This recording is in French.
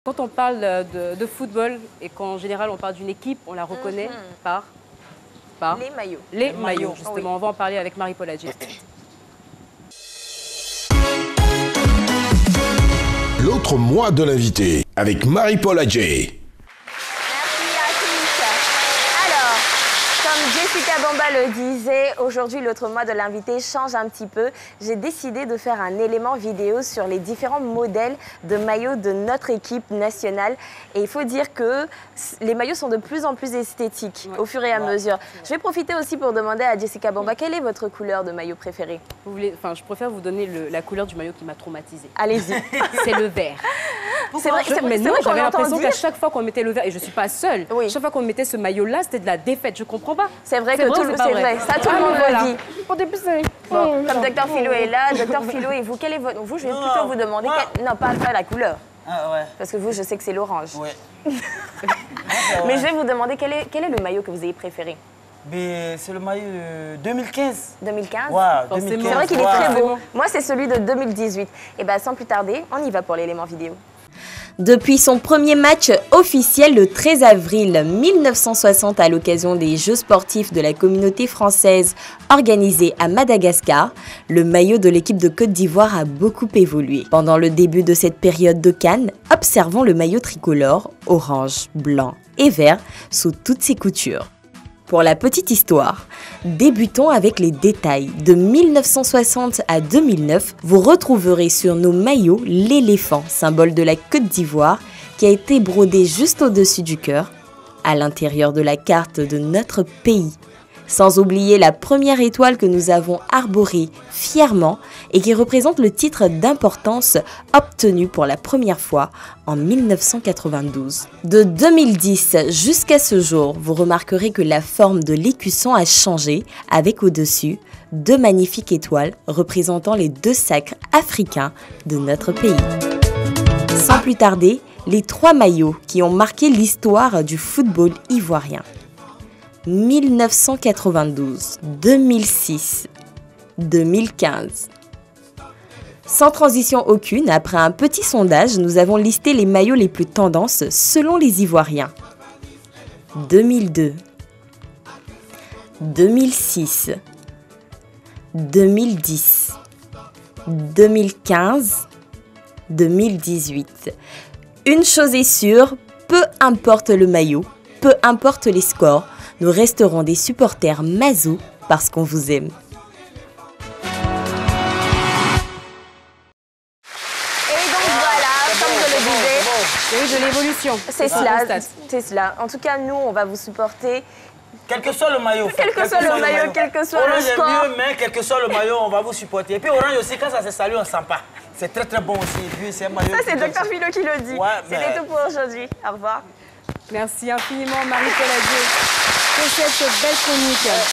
Quand on parle de football et qu'en général on parle d'une équipe, on la reconnaît par les maillots. Les maillots, justement. Oui. On va en parler avec Marie-Paul Adjé. L'autre mois de l'invité avec Marie-Paul Adjé. Alors, comme Jessica Bamba le disait, aujourd'hui, l'autre mois de l'invité change un petit peu. J'ai décidé de faire un élément vidéo sur les différents modèles de maillots de notre équipe nationale. Et il faut dire que les maillots sont de plus en plus esthétiques au fur et à mesure. Je vais profiter aussi pour demander à Jessica Bamba, quelle est votre couleur de maillot préférée? Je préfère vous donner la couleur du maillot qui m'a traumatisée. Allez-y. C'est le vert. C'est vrai, Mais non, qu'on j'avais entend l'impression dire. qu'à chaque fois qu'on mettait le vert, et je ne suis pas seule, chaque fois qu'on mettait ce maillot-là, c'était de la défaite. Je ne comprends pas. C'est vrai que tout le monde ça, tout le monde le dit. Bon, comme Docteur Philo est là, Docteur Philo et vous, quel est votre... Vous, je vais plutôt vous demander... Non, pas la couleur. Ah ouais. Parce que vous, je sais que c'est l'orange. Ouais. Mais je vais vous demander quel est le maillot que vous avez préféré? C'est le maillot 2015. 2015? Ouais, C'est 2015. vrai qu'il est très beau. Moi, c'est celui de 2018. Et bien, sans plus tarder, on y va pour l'élément vidéo. Depuis son premier match officiel le 13 avril 1960 à l'occasion des Jeux sportifs de la communauté française organisés à Madagascar, le maillot de l'équipe de Côte d'Ivoire a beaucoup évolué. Pendant le début de cette période de CAN, observons le maillot tricolore, orange, blanc et vert sous toutes ses coutures. Pour la petite histoire, débutons avec les détails. De 1960 à 2009, vous retrouverez sur nos maillots l'éléphant, symbole de la Côte d'Ivoire, qui a été brodé juste au-dessus du cœur, à l'intérieur de la carte de notre pays. Sans oublier la première étoile que nous avons arborée fièrement et qui représente le titre d'importance obtenu pour la première fois en 1992. De 2010 jusqu'à ce jour, vous remarquerez que la forme de l'écusson a changé avec au-dessus deux magnifiques étoiles représentant les deux sacres africains de notre pays. Sans plus tarder, les trois maillots qui ont marqué l'histoire du football ivoirien. 1992, 2006, 2015. Sans transition aucune, après un petit sondage, nous avons listé les maillots les plus tendances selon les Ivoiriens. 2002, 2006, 2010, 2015, 2018. Une chose est sûre, peu importe le maillot, peu importe les scores, nous resterons des supporters Mazou parce qu'on vous aime. Et donc voilà, comme je le disais, il y a eu de l'évolution. C'est cela. En tout cas, nous, on va vous supporter. Quel que soit le maillot. Quel que soit le maillot, quel que soit le score. Orange est mieux, mais quel que soit le maillot, on va vous supporter. Et puis Orange aussi, quand ça se salue, on ne sent pas. C'est très très bon aussi. Et puis c'est un maillot. Ça, c'est Docteur Philo qui le dit. Ouais, C'était tout pour aujourd'hui. Au revoir. Merci infiniment Marie-Paul Adjé pour cette belle chronique.